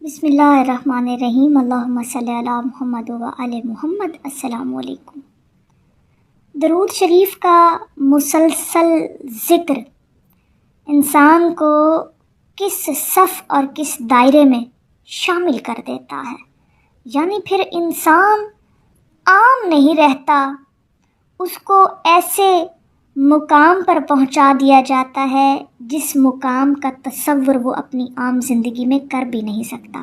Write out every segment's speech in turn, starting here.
بسم اللہ الرحمن الرحیم، اللہم صلی علی محمد و آل محمد۔ السلام علیکم۔ درود شریف کا مسلسل ذکر انسان کو کس صف اور کس دائرے میں شامل کر دیتا ہے، یعنی پھر انسان عام نہیں رہتا، اس کو ایسے مقام پر پہنچا دیا جاتا ہے جس مقام کا تصور وہ اپنی عام زندگی میں کر بھی نہیں سکتا۔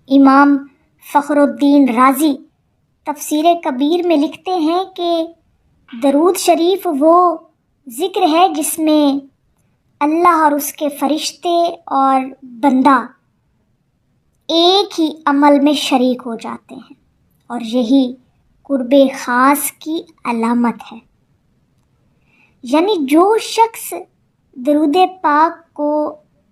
امام فخر الدین رازی تفسیر کبیر میں لکھتے ہیں کہ درود شریف وہ ذکر ہے جس میں اللہ اور اس کے فرشتے اور بندہ ایک ہی عمل میں شریک ہو جاتے ہیں، اور یہی قرب خاص کی علامت ہے۔ یعنی جو شخص درود پاک کو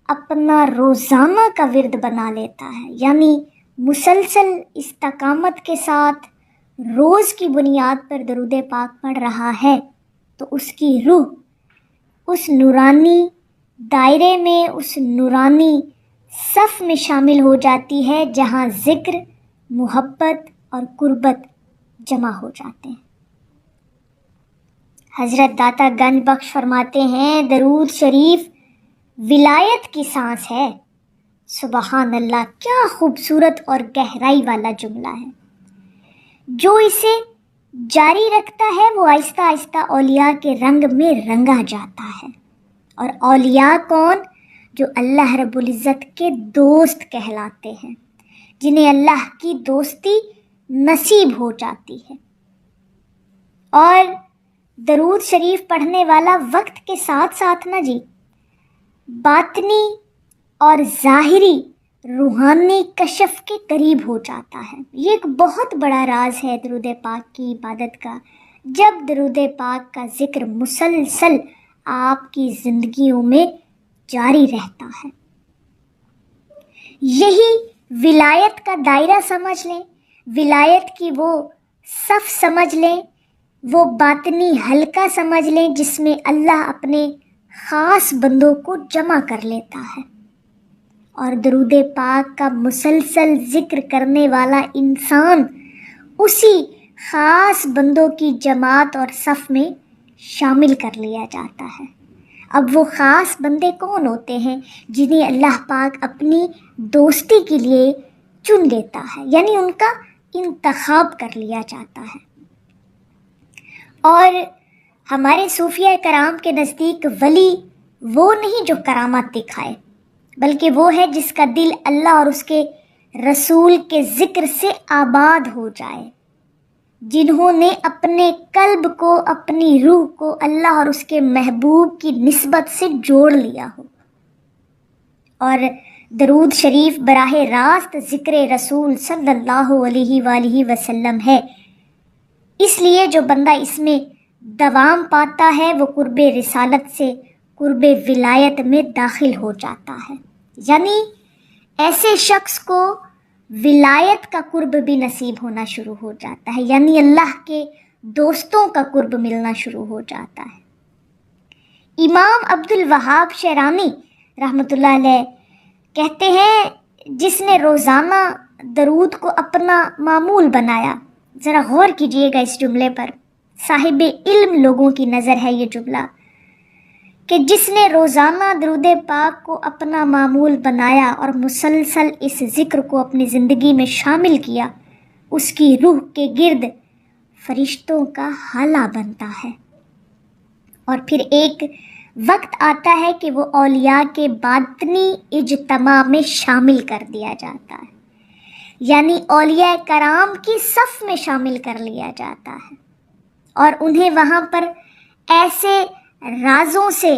اپنا روزانہ کا ورد بنا لیتا ہے، یعنی مسلسل استقامت کے ساتھ روز کی بنیاد پر درود پاک پڑھ رہا ہے، تو اس کی روح اس نورانی دائرے میں، اس نورانی صف میں شامل ہو جاتی ہے جہاں ذکر، محبت اور قربت جمع ہو جاتے ہیں۔ حضرت داتا گنج بخش فرماتے ہیں، درود شریف ولایت کی سانس ہے۔ سبحان اللہ، کیا خوبصورت اور گہرائی والا جملہ ہے۔ جو اسے جاری رکھتا ہے وہ آہستہ آہستہ اولیاء کے رنگ میں رنگا جاتا ہے۔ اور اولیاء کون؟ جو اللہ رب العزت کے دوست کہلاتے ہیں، جنہیں اللہ کی دوستی نصیب ہو جاتی ہے۔ اور درود شریف پڑھنے والا وقت کے ساتھ ساتھ باطنی اور ظاہری روحانی کشف کے قریب ہو جاتا ہے۔ یہ ایک بہت بڑا راز ہے درود پاک کی عبادت کا۔ جب درود پاک کا ذکر مسلسل آپ کی زندگیوں میں جاری رہتا ہے، یہی ولایت کا دائرہ سمجھ لیں، ولایت کی وہ صف سمجھ لیں، وہ باطنی حلقہ سمجھ لیں جس میں اللہ اپنے خاص بندوں کو جمع کر لیتا ہے۔ اور درود پاک کا مسلسل ذکر کرنے والا انسان اسی خاص بندوں کی جماعت اور صف میں شامل کر لیا جاتا ہے۔ اب وہ خاص بندے کون ہوتے ہیں؟ جنہیں اللہ پاک اپنی دوستی کے لیے چن لیتا ہے، یعنی ان کا انتخاب کر لیا جاتا ہے۔ اور ہمارے صوفیہ کرام کے نزدیک ولی وہ نہیں جو کرامات دکھائے، بلکہ وہ ہے جس کا دل اللہ اور اس کے رسول کے ذکر سے آباد ہو جائے، جنہوں نے اپنے قلب کو، اپنی روح کو اللہ اور اس کے محبوب کی نسبت سے جوڑ لیا ہو۔ اور درود شریف براہ راست ذکر رسول صلی اللہ علیہ وآلہ وسلم ہے، اس لیے جو بندہ اس میں دوام پاتا ہے وہ قرب رسالت سے قرب ولایت میں داخل ہو جاتا ہے۔ یعنی ایسے شخص کو ولایت کا قرب بھی نصیب ہونا شروع ہو جاتا ہے، یعنی اللہ کے دوستوں کا قرب ملنا شروع ہو جاتا ہے۔ امام عبد الوہاب شیرانی رحمۃ اللہ علیہ کہتے ہیں، جس نے روزانہ درود کو اپنا معمول بنایا، ذرا غور کیجئے گا اس جملے پر، صاحب علم لوگوں کی نظر ہے یہ جملہ، کہ جس نے روزانہ درود پاک کو اپنا معمول بنایا اور مسلسل اس ذکر کو اپنی زندگی میں شامل کیا، اس کی روح کے گرد فرشتوں کا حلقہ بنتا ہے۔ اور پھر ایک وقت آتا ہے کہ وہ اولیاء کے باطنی اجتماع میں شامل کر دیا جاتا ہے، یعنی اولیاء کرام کی صف میں شامل کر لیا جاتا ہے، اور انہیں وہاں پر ایسے رازوں سے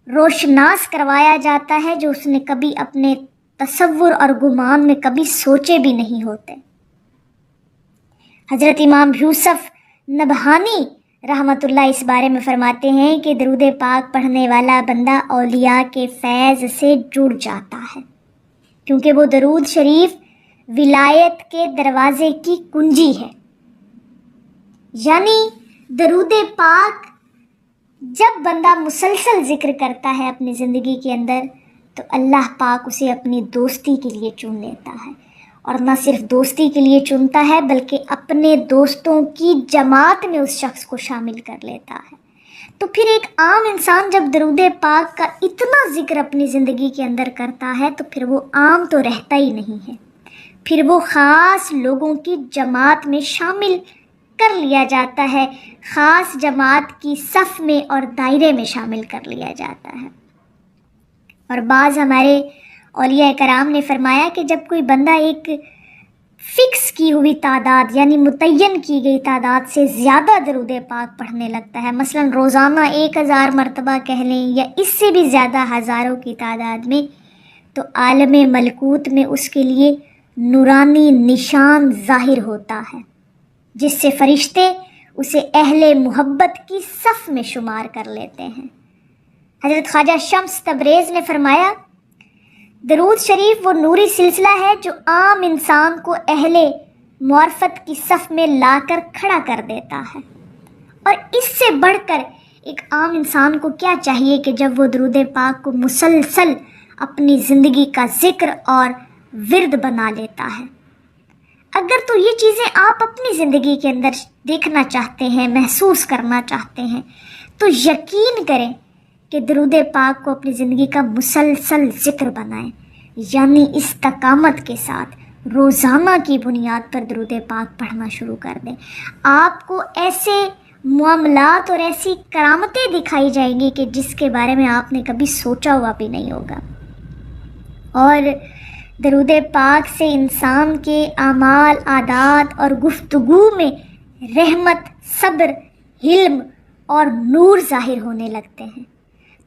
روشناس کروایا جاتا ہے جو اس نے کبھی اپنے تصور اور گمان میں کبھی سوچے بھی نہیں ہوتے۔ حضرت امام یوسف نبہانی رحمت اللہ اس بارے میں فرماتے ہیں کہ درود پاک پڑھنے والا بندہ اولیاء کے فیض سے جڑ جاتا ہے، کیونکہ وہ درود شریف ولایت کے دروازے کی کنجی ہے۔ یعنی درود پاک جب بندہ مسلسل ذکر کرتا ہے اپنی زندگی کے اندر، تو اللہ پاک اسے اپنی دوستی کے لیے چن لیتا ہے، اور نہ صرف دوستی کے لیے چنتا ہے بلکہ اپنے دوستوں کی جماعت میں اس شخص کو شامل کر لیتا ہے۔ تو پھر ایک عام انسان جب درود پاک کا اتنا ذکر اپنی زندگی کے اندر کرتا ہے تو پھر وہ عام تو رہتا ہی نہیں ہے، پھر وہ خاص لوگوں کی جماعت میں شامل کر لیا جاتا ہے، خاص جماعت کی صف میں اور دائرے میں شامل کر لیا جاتا ہے۔ اور بعض ہمارے اولیاء کرام نے فرمایا کہ جب کوئی بندہ ایک فکس کی ہوئی تعداد یعنی متعین کی گئی تعداد سے زیادہ درود پاک پڑھنے لگتا ہے، مثلا روزانہ 1000 مرتبہ کہہ لیں یا اس سے بھی زیادہ ہزاروں کی تعداد میں، تو عالم ملکوت میں اس کے لیے نورانی نشان ظاہر ہوتا ہے، جس سے فرشتے اسے اہل محبت کی صف میں شمار کر لیتے ہیں۔ حضرت خواجہ شمس تبریز نے فرمایا، درود شریف وہ نوری سلسلہ ہے جو عام انسان کو اہل معرفت کی صف میں لا کر کھڑا کر دیتا ہے، اور اس سے بڑھ کر ایک عام انسان کو کیا چاہیے کہ جب وہ درود پاک کو مسلسل اپنی زندگی کا ذکر اور ورد بنا لیتا ہے۔ اگر تو یہ چیزیں آپ اپنی زندگی کے اندر دیکھنا چاہتے ہیں، محسوس کرنا چاہتے ہیں، تو یقین کریں کہ درود پاک کو اپنی زندگی کا مسلسل ذکر بنائیں، یعنی استقامت کے ساتھ روزانہ کی بنیاد پر درود پاک پڑھنا شروع کر دیں۔ آپ کو ایسے معاملات اور ایسی کرامتیں دکھائی جائیں گی کہ جس کے بارے میں آپ نے کبھی سوچا ہوا بھی نہیں ہوگا۔ اور درود پاک سے انسان کے اعمال، عادات اور گفتگو میں رحمت، صبر، حلم اور نور ظاہر ہونے لگتے ہیں۔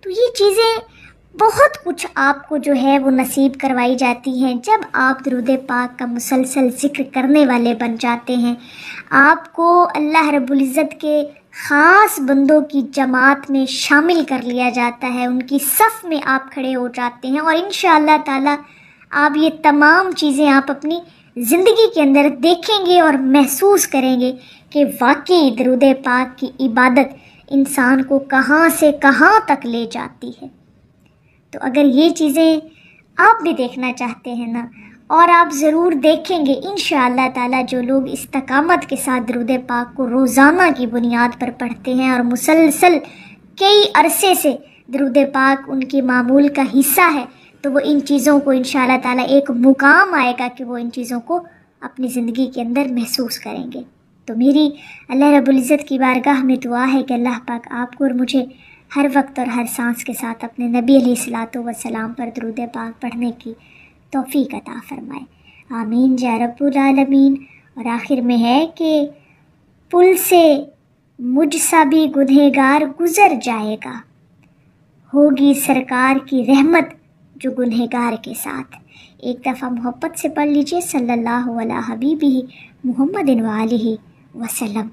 تو یہ چیزیں بہت کچھ آپ کو جو ہے وہ نصیب کروائی جاتی ہیں جب آپ درود پاک کا مسلسل ذکر کرنے والے بن جاتے ہیں۔ آپ کو اللہ رب العزت کے خاص بندوں کی جماعت میں شامل کر لیا جاتا ہے، ان کی صف میں آپ کھڑے ہو جاتے ہیں، اور انشاءاللہ تعالی آپ یہ تمام چیزیں آپ اپنی زندگی کے اندر دیکھیں گے اور محسوس کریں گے کہ واقعی درود پاک کی عبادت انسان کو کہاں سے کہاں تک لے جاتی ہے۔ تو اگر یہ چیزیں آپ بھی دیکھنا چاہتے ہیں نا، اور آپ ضرور دیکھیں گے انشاءاللہ تعالی، جو لوگ استقامت کے ساتھ درود پاک کو روزانہ کی بنیاد پر پڑھتے ہیں اور مسلسل کئی عرصے سے درود پاک ان کی معمول کا حصہ ہے، تو وہ ان چیزوں کو انشاءاللہ تعالی ایک مقام آئے گا کہ وہ ان چیزوں کو اپنی زندگی کے اندر محسوس کریں گے۔ تو میری اللہ رب العزت کی بارگاہ میں دعا ہے کہ اللہ پاک آپ کو اور مجھے ہر وقت اور ہر سانس کے ساتھ اپنے نبی علیہ الصلاۃ والسلام پر درود پاک پڑھنے کی توفیق عطا فرمائے، آمین یا رب العالمین۔ اور آخر میں ہے کہ پل سے مجھ سا بھی گنہگار گزر جائے گا، ہوگی سرکار کی رحمت جو گنہگار کے ساتھ۔ ایک دفعہ محبت سے پڑھ لیجئے، صلی اللہ علیہ حبیبہ محمد وآلہ وسلم۔